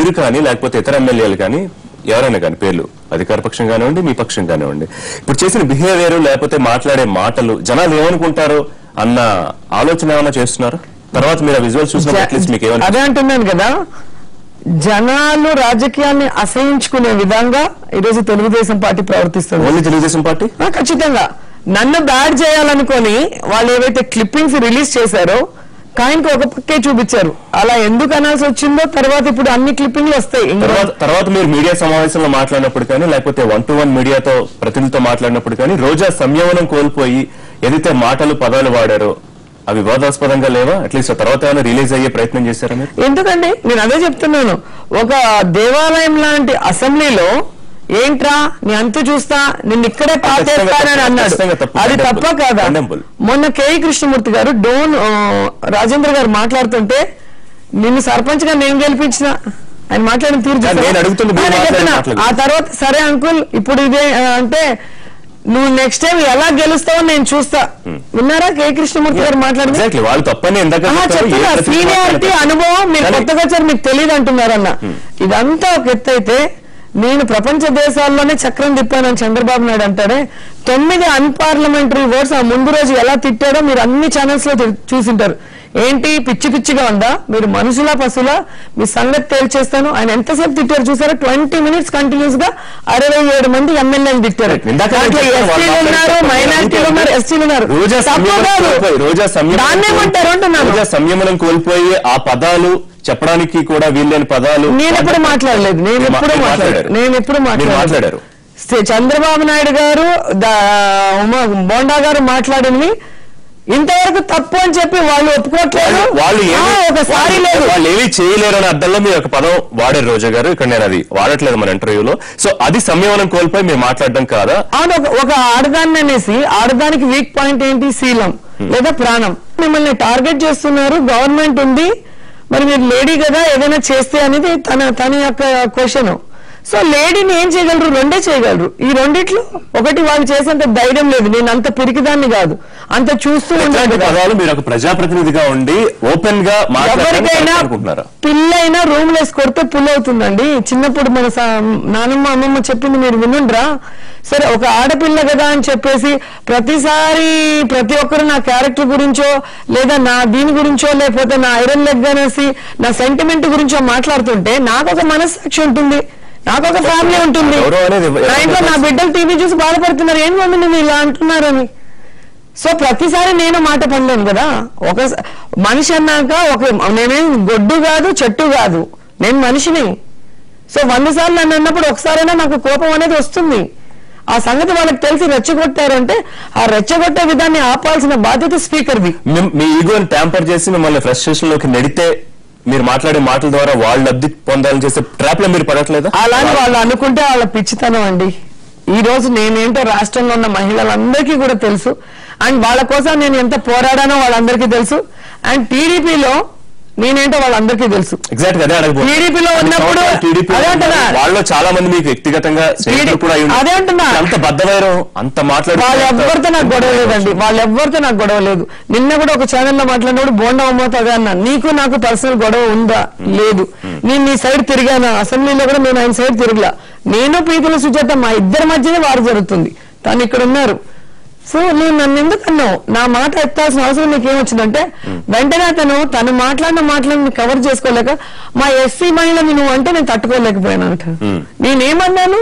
మీరు కానీ లేకపోతే ఇతర ఎమ్మెల్యేలు కానీ ఎవరైనా కానీ పేర్లు అధికార పక్షం కానివ్వండి మీ పక్షం కానివ్వండి ఇప్పుడు చేసిన బిహేవియర్ లేకపోతే మాట్లాడే మాటలు జనాలు ఏమనుకుంటారో అన్న ఆలోచన ఏమైనా చేస్తున్నారు? తర్వాత మీరు విజువల్ చూసినప్పుడు అదే అంటున్నాను కదా, జనాలు రాజకీయాన్ని అసహించుకునే విధంగా ఈరోజు తెలుగుదేశం పార్టీ ప్రవర్తిస్తుంది. Only Telugu Desam party? ఖచ్చితంగా. నన్ను బ్యాడ్ చేయాలనుకొని వాళ్ళు ఏవైతే క్లిప్పింగ్స్ రిలీజ్ చేశారో కాయనికి ఒక పక్కే చూపించారు. అలా ఎందుకు అనాల్సి వచ్చిందో తర్వాత ఇప్పుడు అన్ని క్లిప్పింగ్లు వస్తాయి. తర్వాత మీరు మీడియా సమావేశంలో మాట్లాడినప్పుడు కానీ లేకపోతే 1-to-1 మీడియాతో ప్రతినిధితో మాట్లాడినప్పుడు కానీ రోజా సంయమనం కోల్పోయి ఏదైతే మాటలు పదాలు వాడారో అవి వివాదాస్పదంగా లేవా? అట్లీస్ట్ తర్వాత ఏమైనా రిలీజ్ అయ్యే ప్రయత్నం చేశారా మీరు? ఎందుకండి నేను అదే చెప్తున్నాను. ఒక దేవాలయం లాంటి అసెంబ్లీలో ఏంట్రా నీ అంతు చూస్తా నిన్ను ఇక్కడే పాతేస్తానని అన్నాడు. అది తప్ప కాదా? మొన్న కేఈ కృష్ణమూర్తి గారు రాజేంద్ర గారు మాట్లాడుతుంటే నిన్ను సర్పంచ్ గా నేను గెలిపించిన ఆయన మాట్లాడిన తీరు ఆ తర్వాత సరే అంకుల్ ఇప్పుడు ఇదే అంటే నువ్వు నెక్స్ట్ టైం ఎలా గెలుస్తావో నేను చూస్తా. విన్నారా కేఈ కృష్ణమూర్తి గారు మాట్లాడింది? చెప్తున్నా సీనియారిటీ అనుభవం మీరు కొత్తగా వచ్చారు మీకు తెలియదు అంటున్నారన్న. ఇదంతా ఒక ఎత్తు అయితే నేను ప్రపంచ దేశాల్లోనే చక్రం తిప్పానని చంద్రబాబు నాయుడు అంటారే 9 అన్పార్లమెంటరీ వర్డ్స్ ఆ ముందు రోజు ఎలా తిట్టాడో మీరు అన్ని ఛానల్స్ లో చూసింటారు. ఏంటి పిచ్చి పిచ్చిగా ఉందా మీరు మనుషులా పశువులా మీ సంగతి తేల్చేస్తాను. ఆయన ఎంతసేపు తిట్టారు చూసారా? 20 minutes కంటిన్యూస్ గా 67 మంది ఎమ్మెల్యేలు తిట్టారు. ఎస్టీలు ఉన్నారు, మైనారిటీలు ఉన్నారు, ఎస్టీలు ఉన్నారు. దాన్నేమంటారు అంటున్నాను. సంయమనం కోల్పోయి ఆ పదాలు చెప్పడానికి కూడా వీళ్ళని పదాలు నేను ఎప్పుడు మాట్లాడలేదు. నేను ఎప్పుడు మాట్లాడారు చంద్రబాబు నాయుడు గారు బోండా గారు మాట్లాడినవి ఇంతవరకు తప్పు అని చెప్పి వాళ్ళు ఒప్పుకోవట్లేదు. ఒకసారి లేదు వాళ్ళు ఏమీ చేయలేరు అనే అర్థంలో మీరు ఒక పదం వాడారు రోజా గారు. ఇక్కడ నేను అది వాడట్లేదు మన ఇంటర్వ్యూలో. సో అది సంయమనం కోల్పోయి మీరు మాట్లాడడం కాదా? అవును. ఒక ఆడదాన్ని అనేసి ఆడదానికి వీక్ పాయింట్ ఏంటి? శీలం లేదా ప్రాణం. మిమ్మల్ని టార్గెట్ చేస్తున్నారు, గవర్నమెంట్ ఉంది, మరి మీరు లేడీ కదా ఏదైనా చేస్తే అనేది తన యొక్క క్వశ్చన్. సో లేడీని ఏం చేయగలరు? రెండే చేయగలరు. ఈ రెండిట్లో ఒకటి వాళ్ళు చేసేంత ధైర్యం లేదు. నేను అంత పిరికిదాన్ని కాదు, అంత చూస్తూ ఉంటాను. మీరు ఒక ప్రజాప్రతినిధిగా ఉండి ఓపెన్ గా ఎవరికైనా పిల్లైనా రూమ్ లేసి కొడితే పుల్ అవుతుందండి. చిన్నప్పుడు మన నానమ్మ అమ్మమ్మ చెప్పింది మీరు వినుండ్రా? సరే ఒక ఆడపిల్ల కదా అని చెప్పేసి ప్రతిసారి ప్రతి ఒక్కరు నా క్యారెక్టర్ గురించో లేదా నా దీని గురించో లేకపోతే నా ఐరన్ లెగ్ అనేసి నా సెంటిమెంట్ గురించో మాట్లాడుతుంటే నాకు ఒక మనస్సాక్షి ఉంటుంది, నాకు ఒక ఫ్యామిలీ ఉంటుంది. నా ఇంట్లో నా బిడ్డలు టీవీ చూసి బాధపడుతున్నారు, ఏం మమ్మీ నువ్వు ఇలా అంటున్నారని. సో ప్రతిసారి నేను మాట పడలేను కదా. ఒక మనిషి అన్నాక నేనేం గొడ్డు కాదు చెట్టు కాదు, నేను మనిషిని. సో 100 సార్లు నన్ను అన్నప్పుడు ఒకసారైనా నాకు కోపం అనేది వస్తుంది. ఆ సంగతి వాళ్ళకి తెలిసి రెచ్చగొట్టారంటే ఆ రెచ్చగొట్టే విధాన్ని ఆపాల్సిన బాధ్యత స్పీకర్ది. మీ ఈగోని ట్యాంపర్ చేసి మిమ్మల్ని ఫ్రస్ట్రేషన్ లోకి నెడితే మీరు మాట్లాడే మాటల ద్వారా వాళ్ళు లబ్ధి పొందాలని చేసే ట్రాప్ లో మీరు పడట్లేదా? అలానే వాళ్ళు అనుకుంటే వాళ్ళ పిచ్చితనం అండి. ఈ రోజు నేనేంటో రాష్ట్రంలో ఉన్న మహిళలందరికీ కూడా తెలుసు. అండ్ వాళ్ళ కోసం నేను ఎంత పోరాడానో వాళ్ళందరికీ తెలుసు. అండ్ టీడీపీలో నేనేంటో వాళ్ళందరికీ తెలుసు. టీడీపీలో ఉన్నప్పుడు వాళ్ళు చాలా మంది మీకు వ్యక్తిగతంగా అదే అంటున్నా, అంత బద్దవైరం అంత మాట్లాడు వాళ్ళెవ్వరితో నాకు గొడవ లేదండి. వాళ్ళెవ్వరితో నాకు గొడవ లేదు. నిన్న కూడా ఒక ఛానల్లో మాట్లాడినప్పుడు బోండా అమ్మతో అదే అన్నా, నీకు నాకు పర్సనల్ గొడవ ఉందా? లేదు. నేను నీ సైడ్ తిరిగాను, అసెంబ్లీలో కూడా నేను ఆయన సైడ్ తిరగలా. నేను పీపుల్ సుజాత మా ఇద్దరి మధ్యనే వారు జరుగుతుంది. తను ఇక్కడ ఉన్నారు. సో నువ్వు నన్ను ఎందుకు అన్నావు? నా మాట ఎత్తాల్సిన అవసరం నీకేమొచ్చిందంటే వెంటనే తను మాట్లాడిన మాటలను కవర్ చేసుకోలేక మా ఎస్సీ మహిళని నువ్వు అంటే నేను తట్టుకోలేకపోయాను అంట. నేనేమన్నాను?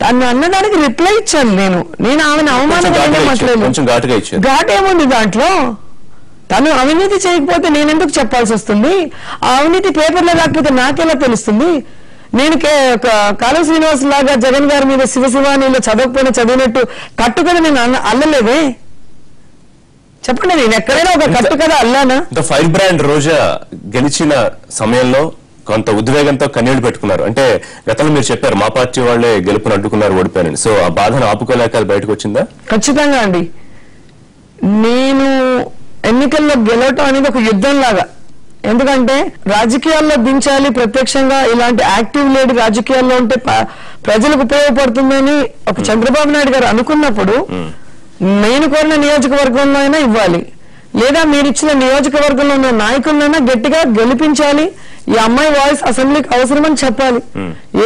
తను అన్నదానికి రిప్లై ఇచ్చాను. నేను ఆమెను అవమానంగా మాట్లాడలేదు. ఘాట్ ఏముంది దాంట్లో? తను అవినీతి చేయకపోతే నేనెందుకు చెప్పాల్సి వస్తుంది? ఆ అవినీతి పేపర్లో రాకపోతే నాకెలా తెలుస్తుంది? నేను కాళ శ్రీనివాస్ లాగా జగన్ గారి మీద శివశివానీలో చదవకపోయినా చదివినట్టు కట్టు కదా నేను అల్లలేదే. చెప్పండి, నేను ఎక్కడైనా ఒక కట్టు కదా అల్లానా? ఫైర్ బ్రాండ్ రోజా గెలిచిన సమయంలో కొంత ఉద్వేగంతో కన్నీళ్లు పెట్టుకున్నారు. అంటే గతంలో మీరు చెప్పారు మా పార్టీ వాళ్లే గెలుపుని అడ్డుకున్నారు, ఓడిపోయారని. సో ఆ బాధను ఆపుకోలేక బయటకు వచ్చిందా? ఖచ్చితంగా అండి. నేను ఎన్నికల్లో గెలవటం అనేది ఒక యుద్ధం లాగా. ఎందుకంటే రాజకీయాల్లో దించాలి, ప్రత్యక్షంగా ఇలాంటి యాక్టివ్ లేడీ రాజకీయాల్లో ఉంటే ప్రజలకు ఉపయోగపడుతుందని ఒక చంద్రబాబు నాయుడు గారు అనుకున్నప్పుడు నేను కోరిన నియోజకవర్గంలో అయినా ఇవ్వాలి, లేదా మీరు ఇచ్చిన నియోజకవర్గంలో ఉన్న నాయకులైనా గట్టిగా గెలిపించాలి, ఈ అమ్మాయి వాయిస్ అసెంబ్లీకి అవసరమని చెప్పాలి.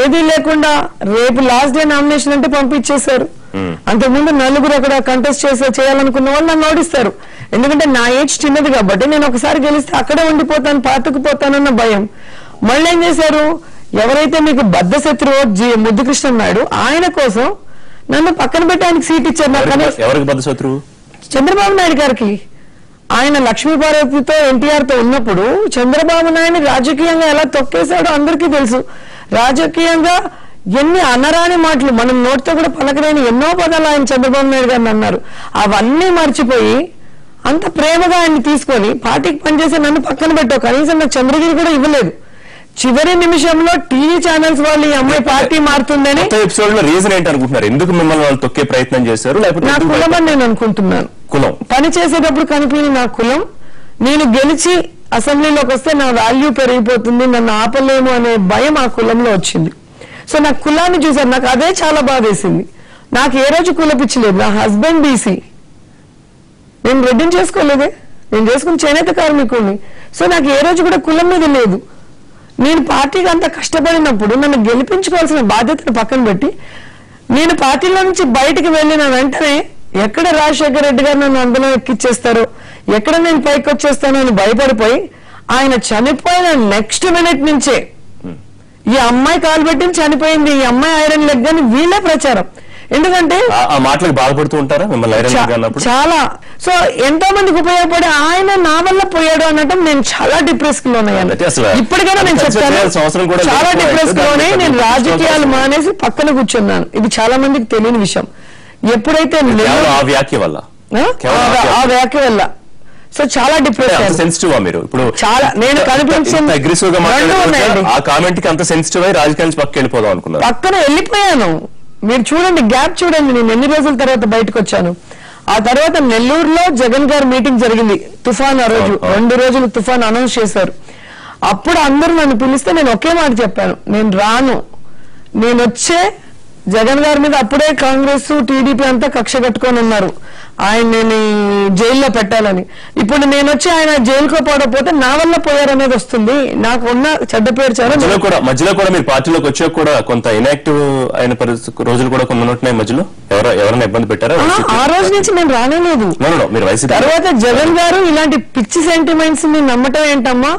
ఏది లేకుండా రేపు లాస్ట్ డే నామినేషన్ అంటే పంపించేశారు. అంతకుముందు నలుగురు అక్కడ కంటెస్ట్ చేయాలనుకున్న వాళ్ళు నన్ను ఓడిస్తారు. ఎందుకంటే నా ఏజ్ చిన్నది కాబట్టి నేను ఒకసారి గెలిస్తే అక్కడే ఉండిపోతాను, పాతుకుపోతానన్న భయం. మళ్ళీ ఏం చేశారు, ఎవరైతే మీకు బద్ద శత్రువు ముద్దుకృష్ణ నాయుడు, ఆయన కోసం నన్ను పక్కన పెట్టి ఆయనకి సీట్ ఇచ్చారు. ఎవరికి బద్ద శత్రువు? చంద్రబాబు నాయుడు గారికి. ఆయన లక్ష్మీపార్వతితో ఎన్టీఆర్ తో ఉన్నప్పుడు చంద్రబాబు నాయుడు రాజకీయంగా ఎలా తొక్కేశాడో అందరికీ తెలుసు. రాజకీయంగా ఎన్ని అనరాని మాటలు, మనం నోటితో కూడా పలకలేని ఎన్నో పదాలు ఆయన చంద్రబాబు నాయుడు గారిని అన్నారు. అవన్నీ మర్చిపోయి అంత ప్రేమగా ఆయన్ని తీసుకొని పార్టీకి పనిచేసి నన్ను పక్కన పెట్టావు. కనీసం నాకు చంద్రగిరి కూడా ఇవ్వలేదు. చివరి నిమిషంలో టీవీ ఛానల్స్ వాళ్ళు ఈ అమ్మాయి పార్టీ మారుతుందని ఎపిసోడ్ లో రీజన్ ఏంటి అనుకుంటున్నారు? ఎందుకు మిమ్మల్ని వాళ్ళు తొక్కే ప్రయత్నం చేశారు? లేకపోతే నా కులం అని నేను అనుకుంటున్నాను. కులం పని చేసేటప్పుడు కనిపించింది నా కులం. నేను గెలిచి అసెంబ్లీలోకి వస్తే నా వాల్యూ పెరిగిపోతుంది, నన్ను ఆపలేము అనే భయం ఆ కులంలో వచ్చింది. సో నా కులాన్ని చూసారు, నాకు అదే చాలా బాధేసింది. నాకు ఏ రోజు కులపిచ్చలేదు. నా హస్బెండ్ బీసీ, నేను రెడ్డిని చేసుకోలేదే, నేను చేసుకుని చేనేత కార్మికుడిని. సో నాకు ఏ రోజు కూడా కులం మీద లేదు. నేను పార్టీకి అంత కష్టపడినప్పుడు నన్ను గెలిపించుకోవాల్సిన బాధ్యతను పక్కన పెట్టి నేను పార్టీలో నుంచి బయటికి వెళ్ళిన వెంటనే ఎక్కడ రాజశేఖర రెడ్డి గారు నన్ను అందులో ఎక్కిచ్చేస్తారో, ఎక్కడ నేను పైకి వచ్చేస్తానో అని భయపడిపోయి ఆయన చనిపోయిన నెక్స్ట్ మినిట్ నుంచే ఈ అమ్మాయి కాలు పెట్టి చనిపోయింది, ఈ అమ్మాయి ఐరన్ లెగ్ అని వీళ్ళే ప్రచారం. ఎందుకంటే ఆ మాటలకు బాధపడుతూ ఉంటారా మిమ్మల్ని ఐరన్ లెగ్ అన్నప్పుడు? చాలా. సో ఎంతో మందికి ఉపయోగపడి ఆయన నా వల్ల పోయాడు అనటం నేను చాలా డిప్రెస్ లోనయ్యాను. ఇప్పటికైనా నేను చెప్తాను, చాలా డిప్రెస్ లోనే నేను రాజకీయాలు మానేసి పక్కన కూర్చున్నాను. ఇది చాలా మందికి తెలియని విషయం. ఎప్పుడైతే ఆ వ్యాఖ్య వల్ల సో చాలా డిప్రెస్ సెన్సిటివ్ మీరు ఇప్పుడు చాలా నేను కనిపించింది అగ్రెసివ్ గా మాట్లాడారు. ఆ కామెంట్ కి అంత సెన్సిటివ్ అయి రాజకీయాల నుంచి పక్కకి వెళ్ళిపోదాం అనుకున్నారు. పక్కన వెళ్ళిపోయాను. మీరు చూడండి, గ్యాప్ చూడండి. నేను ఎన్ని రోజుల తర్వాత బయటకు వచ్చాను. ఆ తర్వాత నెల్లూరులో జగన్ గారు మీటింగ్ జరిగింది. తుఫాన్ ఆ రోజు 2 రోజులు తుఫాన్ అనౌన్స్ చేశారు. అప్పుడు అందరూ నన్ను పిలిస్తే నేను ఒకే మాట చెప్పాను, నేను రాను. నేను వచ్చే జగన్ గారి మీద అప్పుడే కాంగ్రెస్ టీడీపీ అంతా కక్ష కట్టుకొని ఉన్నారు, ఆయన నేను జైల్లో పెట్టాలని. ఇప్పుడు నేను వచ్చి ఆయన జైలుకో పోవకపోతే నా వల్ల పోయారనేది వస్తుంది. నాకు ఉన్న చెడ్డ పేరు చాలా. మధ్యలో కూడా మీరు పార్టీలోకి వచ్చాక కూడా కొంత ఇన్యాక్టివ్ అయిన రోజులు కూడా కొన్ని ఉన్నాయి. మధ్యలో ఎవరైనా ఇబ్బంది పెట్టారా? ఆ రోజు నుంచి నేను రానేలేదు. తర్వాత జగన్ గారు ఇలాంటి పిచ్చి సెంటిమెంట్స్ ని నమ్మటం ఏంటమ్మా,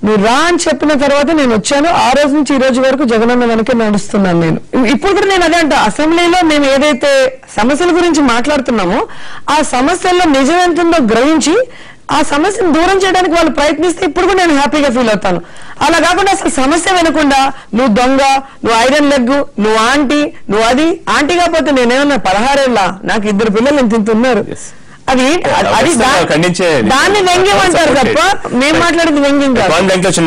నువ్వు రా అని చెప్పిన తర్వాత నేను వచ్చాను. ఆ రోజు నుంచి ఈ రోజు వరకు జగనన్న వెనక నడుస్తున్నాను నేను. ఇప్పుడు కూడా నేను అదే అంట, అసెంబ్లీలో మేము ఏదైతే సమస్యల గురించి మాట్లాడుతున్నామో ఆ సమస్యల్లో నిజం ఎంతుందో గ్రహించి ఆ సమస్యను దూరం చేయడానికి వాళ్ళు ప్రయత్నిస్తే ఇప్పుడు కూడా నేను హ్యాపీగా ఫీల్ అవుతాను. అలా కాకుండా అసలు సమస్య వినకుండా నువ్వు దొంగ, నువ్వు ఐరన్ లెగ్, నువ్వు ఆంటీ, నువ్వు అది ఆంటీ కాకపోతే నేనేమన్నా 16 ఏళ్ళ, నాకు 2 పిల్లలు ఇంత ఉన్నారు. అది దాన్ని వ్యంగ్యం అంటారు తప్ప మేము మాట్లాడేది వ్యంగ్యం కాదు.